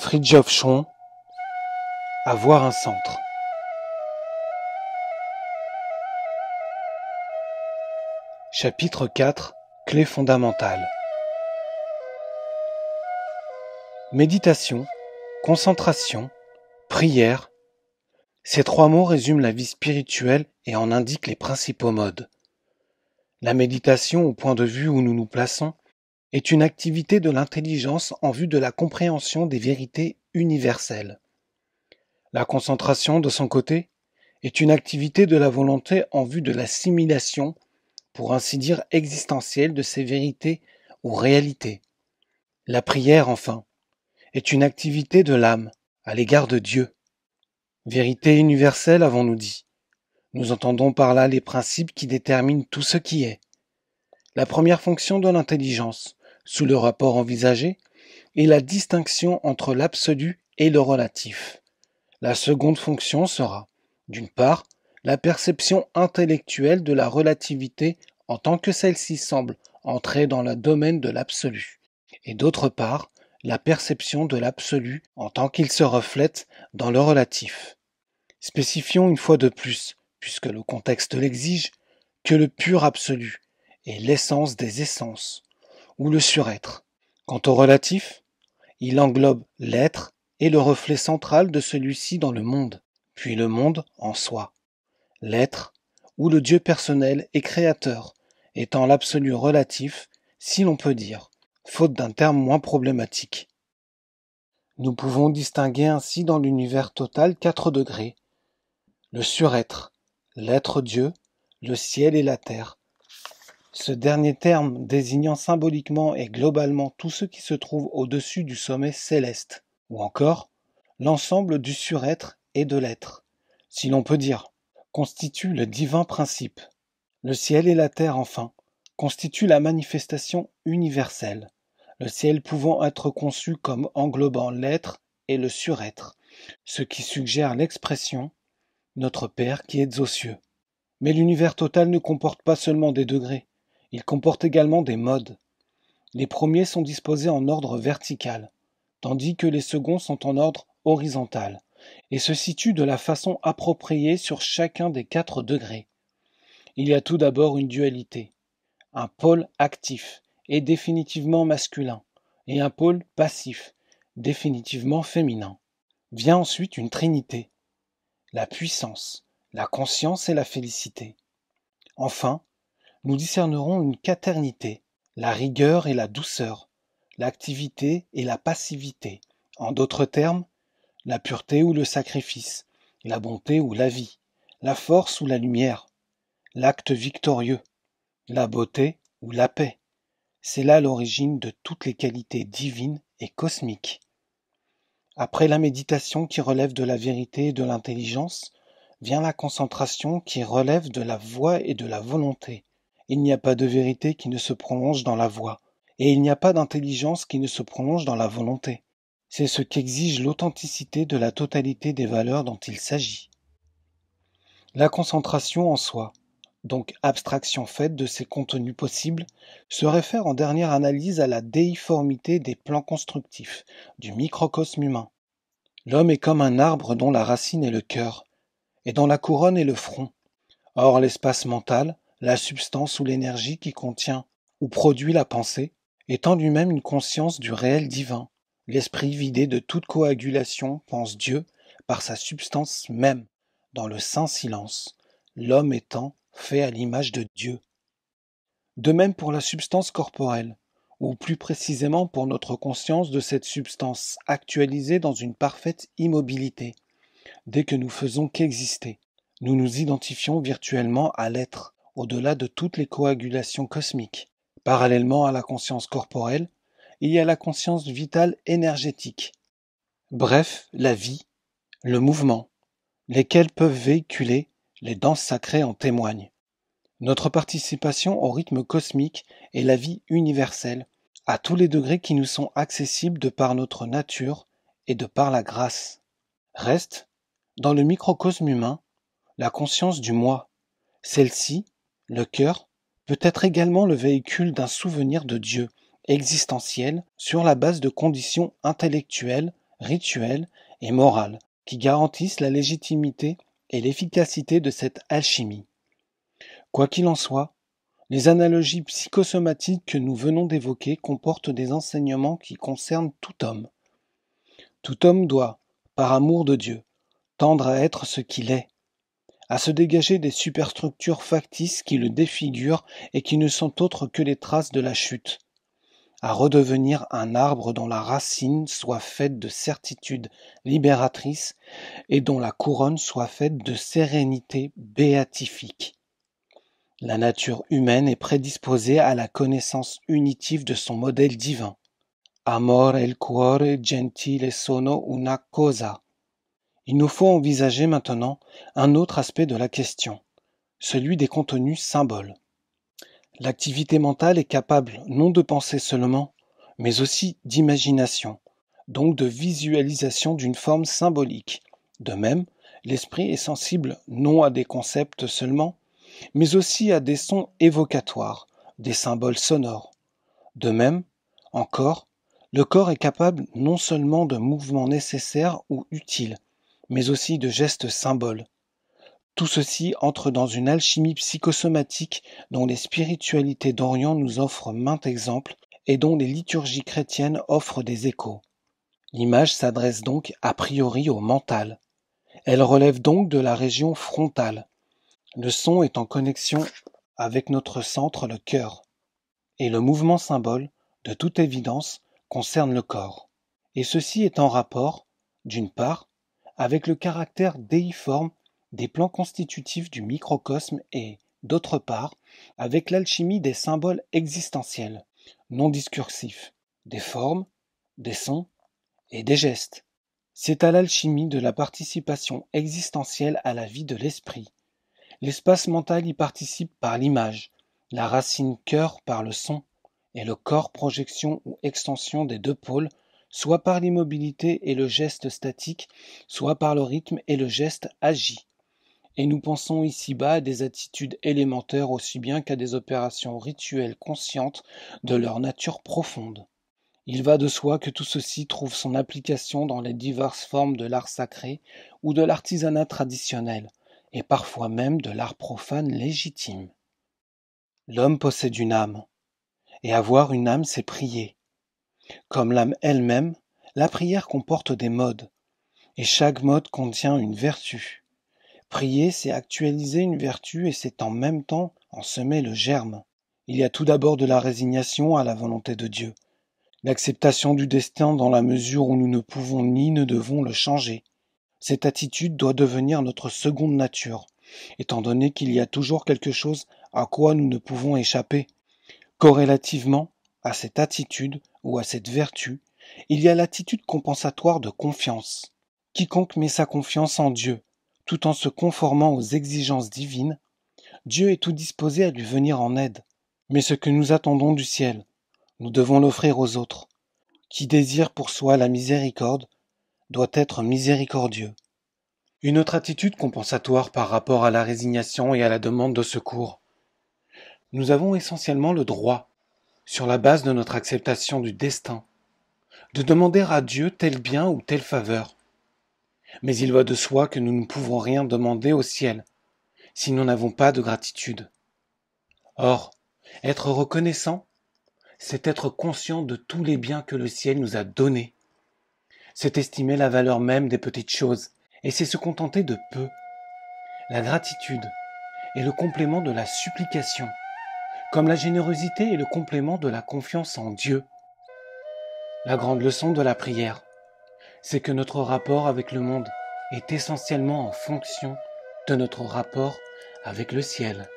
Fridtjof Schuon, avoir un centre. Chapitre 4, clés fondamentales. Méditation, concentration, prière. Ces trois mots résument la vie spirituelle et en indiquent les principaux modes. La méditation, au point de vue où nous nous plaçons, est une activité de l'intelligence en vue de la compréhension des vérités universelles. La concentration, de son côté, est une activité de la volonté en vue de l'assimilation, pour ainsi dire existentielle, de ces vérités ou réalités. La prière, enfin, est une activité de l'âme à l'égard de Dieu. Vérité universelle, avons-nous dit. Nous entendons par là les principes qui déterminent tout ce qui est. La première fonction de l'intelligence, sous le rapport envisagé, est la distinction entre l'absolu et le relatif. La seconde fonction sera, d'une part, la perception intellectuelle de la relativité en tant que celle-ci semble entrer dans le domaine de l'absolu, et d'autre part, la perception de l'absolu en tant qu'il se reflète dans le relatif. Spécifions une fois de plus, puisque le contexte l'exige, que le pur absolu est l'essence des essences, ou le surêtre. Quant au relatif, il englobe l'être et le reflet central de celui-ci dans le monde, puis le monde en soi. L'être, ou le Dieu personnel et créateur, étant l'absolu relatif, si l'on peut dire, faute d'un terme moins problématique. Nous pouvons distinguer ainsi dans l'univers total 4 degrés. Le surêtre, l'être Dieu, le ciel et la terre. Ce dernier terme désignant symboliquement et globalement tout ce qui se trouve au-dessus du sommet céleste, ou encore l'ensemble du surêtre et de l'être, si l'on peut dire, constitue le divin principe. Le ciel et la terre, enfin, constituent la manifestation universelle, le ciel pouvant être conçu comme englobant l'être et le surêtre, ce qui suggère l'expression « Notre Père qui êtes aux cieux ». Mais l'univers total ne comporte pas seulement des degrés, il comporte également des modes. Les premiers sont disposés en ordre vertical, tandis que les seconds sont en ordre horizontal, et se situent de la façon appropriée sur chacun des 4 degrés. Il y a tout d'abord une dualité, un pôle actif et définitivement masculin, et un pôle passif, définitivement féminin. Vient ensuite une trinité, la puissance, la conscience et la félicité. Enfin, nous discernerons une quaternité, la rigueur et la douceur, l'activité et la passivité. En d'autres termes, la pureté ou le sacrifice, la bonté ou la vie, la force ou la lumière, l'acte victorieux, la beauté ou la paix. C'est là l'origine de toutes les qualités divines et cosmiques. Après la méditation qui relève de la vérité et de l'intelligence, vient la concentration qui relève de la voix et de la volonté. Il n'y a pas de vérité qui ne se prolonge dans la voix, et il n'y a pas d'intelligence qui ne se prolonge dans la volonté. C'est ce qu'exige l'authenticité de la totalité des valeurs dont il s'agit. La concentration en soi, donc abstraction faite de ses contenus possibles, se réfère en dernière analyse à la déiformité des plans constructifs du microcosme humain. L'homme est comme un arbre dont la racine est le cœur, et dont la couronne est le front. Or l'espace mental, la substance ou l'énergie qui contient ou produit la pensée, est en lui-même une conscience du réel divin. L'esprit vidé de toute coagulation pense Dieu par sa substance même, dans le saint silence, l'homme étant fait à l'image de Dieu. De même pour la substance corporelle, ou plus précisément pour notre conscience de cette substance actualisée dans une parfaite immobilité. Dès que nous faisons qu'exister, nous nous identifions virtuellement à l'être, au-delà de toutes les coagulations cosmiques. Parallèlement à la conscience corporelle, il y a la conscience vitale énergétique. Bref, la vie, le mouvement, lesquels peuvent véhiculer, les danses sacrées en témoignent. Notre participation au rythme cosmique est la vie universelle, à tous les degrés qui nous sont accessibles de par notre nature et de par la grâce. Reste, dans le microcosme humain, la conscience du moi. Celle-ci, le cœur, peut être également le véhicule d'un souvenir de Dieu existentiel sur la base de conditions intellectuelles rituelles et morales qui garantissent la légitimité et l'efficacité de cette alchimie. Quoi qu'il en soit, les analogies psychosomatiques que nous venons d'évoquer comportent des enseignements qui concernent tout homme. Tout homme doit, par amour de Dieu, tendre à être ce qu'il est, à se dégager des superstructures factices qui le défigurent et qui ne sont autres que les traces de la chute, à redevenir un arbre dont la racine soit faite de certitude libératrice et dont la couronne soit faite de sérénité béatifique. La nature humaine est prédisposée à la connaissance unitive de son modèle divin. Amor e il cuore gentile sono una cosa. Il nous faut envisager maintenant un autre aspect de la question, celui des contenus symboles. L'activité mentale est capable non de penser seulement, mais aussi d'imagination, donc de visualisation d'une forme symbolique. De même, l'esprit est sensible non à des concepts seulement, mais aussi à des sons évocatoires, des symboles sonores. De même, encore, le corps est capable non seulement de mouvements nécessaires ou utiles, mais aussi de gestes symboles. Tout ceci entre dans une alchimie psychosomatique dont les spiritualités d'Orient nous offrent maints exemples et dont les liturgies chrétiennes offrent des échos. L'image s'adresse donc a priori au mental. Elle relève donc de la région frontale. Le son est en connexion avec notre centre, le cœur. Et le mouvement symbole, de toute évidence, concerne le corps. Et ceci est en rapport, d'une part, avec le caractère déiforme des plans constitutifs du microcosme et, d'autre part, avec l'alchimie des symboles existentiels, non discursifs, des formes, des sons et des gestes. C'est à l'alchimie de la participation existentielle à la vie de l'esprit. L'espace mental y participe par l'image, la racine cœur par le son, et le corps projection ou extension des deux pôles, soit par l'immobilité et le geste statique, soit par le rythme et le geste agi. Et nous pensons ici-bas à des attitudes élémentaires aussi bien qu'à des opérations rituelles conscientes de leur nature profonde. Il va de soi que tout ceci trouve son application dans les diverses formes de l'art sacré ou de l'artisanat traditionnel, et parfois même de l'art profane légitime. L'homme possède une âme, et avoir une âme, c'est prier. Comme l'âme elle-même, la prière comporte des modes, et chaque mode contient une vertu. Prier, c'est actualiser une vertu et c'est en même temps en semer le germe. Il y a tout d'abord de la résignation à la volonté de Dieu, l'acceptation du destin dans la mesure où nous ne pouvons ni ne devons le changer. Cette attitude doit devenir notre seconde nature, étant donné qu'il y a toujours quelque chose à quoi nous ne pouvons échapper. Corrélativement à cette attitude ou à cette vertu, il y a l'attitude compensatoire de confiance. Quiconque met sa confiance en Dieu, tout en se conformant aux exigences divines, Dieu est tout disposé à lui venir en aide. Mais ce que nous attendons du ciel, nous devons l'offrir aux autres. Qui désire pour soi la miséricorde doit être miséricordieux. Une autre attitude compensatoire par rapport à la résignation et à la demande de secours. Nous avons essentiellement le droit, sur la base de notre acceptation du destin, de demander à Dieu tel bien ou telle faveur. Mais il va de soi que nous ne pouvons rien demander au ciel, si nous n'avons pas de gratitude. Or, être reconnaissant, c'est être conscient de tous les biens que le ciel nous a donnés. C'est estimer la valeur même des petites choses, et c'est se contenter de peu. La gratitude est le complément de la supplication, comme la générosité est le complément de la confiance en Dieu. La grande leçon de la prière, c'est que notre rapport avec le monde est essentiellement en fonction de notre rapport avec le ciel.